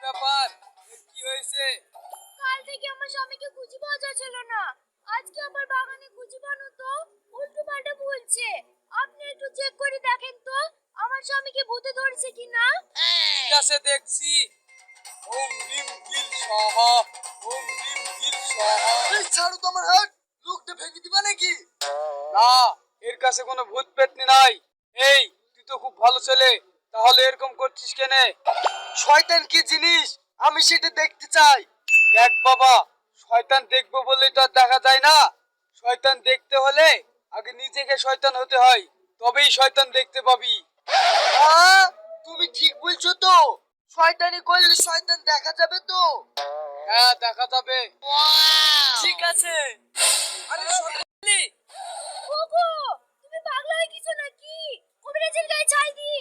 ব্যাপার? কি হয়েছে? কাল থেকে আমার স্বামীকে খুঁজে পাওয়া যাচ্ছিল না। আজকে আবার বাগানে খুঁজে পানো তো উল্টো পাল্টা বলছে। আপনি একটু চেক করে দেখেন তো আমার স্বামীকে ভূতে ধরেছে কিনা। ঠিক আছে, দেখছি। ওম রিম গিল সাহা, ওম রিম গিল সাহা। এই ছাড়ো তো আমার হাত, লোকটা ভেঙে দিবা নাকি? না, এর কাছে কোনো ভূত পেতনি নাই। এই, তুই তো খুব ভালো ছেলে, তাহলে এরকম করছিস কেনে? শয়তান কি জিনিস আমি সেটা দেখতে চাই। দেখ বাবা, শয়তান দেখবো বলেই তো আর দেখা যায় না। শয়তান দেখতে হলে আগে নিজেকে শয়তান হতে হয়, তবেই শয়তান দেখতে পাবি। তুমি ঠিক বলছো তো? শয়তানি করলে শয়তান দেখা যাবে তো? হ্যাঁ, দেখা যাবে। ঠিক আছে। আরে সরকারি ওগো, তুমি পাগলা হয়ে গেছো নাকি? কবিরাজের গায়ে ছাই দিই